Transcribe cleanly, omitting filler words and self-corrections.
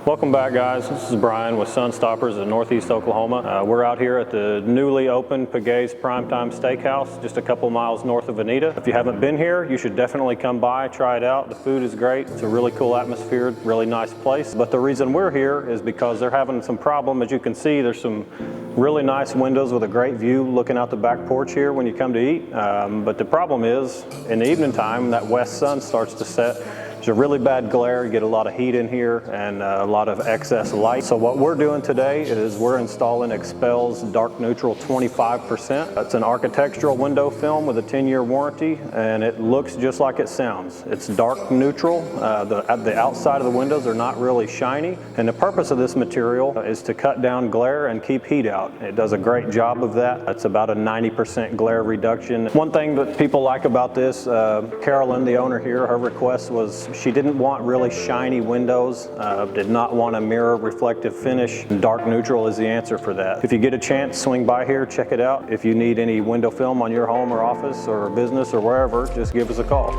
Welcome back, guys. This is Brian with Sun Stoppers in Northeast Oklahoma. We're out here at the newly opened Piguet's Primetime Steakhouse, just a couple miles north of Anita. If you haven't been here, you should definitely come by, try it out. The food is great. It's a really cool atmosphere, really nice place. But the reason we're here is because they're having some problem. As you can see, there's some really nice windows with a great view looking out the back porch here when you come to eat. But the problem is, in the evening time, that west sun starts to set. There's a really bad glare, you get a lot of heat in here and a lot of excess light. So what we're doing today is we're installing Expel's Dark Neutral 25%. It's an architectural window film with a 10-year warranty, and it looks just like it sounds. It's dark neutral. The outside of the windows are not really shiny, and the purpose of this material is to cut down glare and keep heat out. It does a great job of that. It's about a 90% glare reduction. One thing that people like about this, Carolyn, the owner here, her request was she didn't want really shiny windows, did not want a mirror reflective finish. Dark neutral is the answer for that. If you get a chance, swing by here, check it out. If you need any window film on your home or office or business or wherever, just give us a call.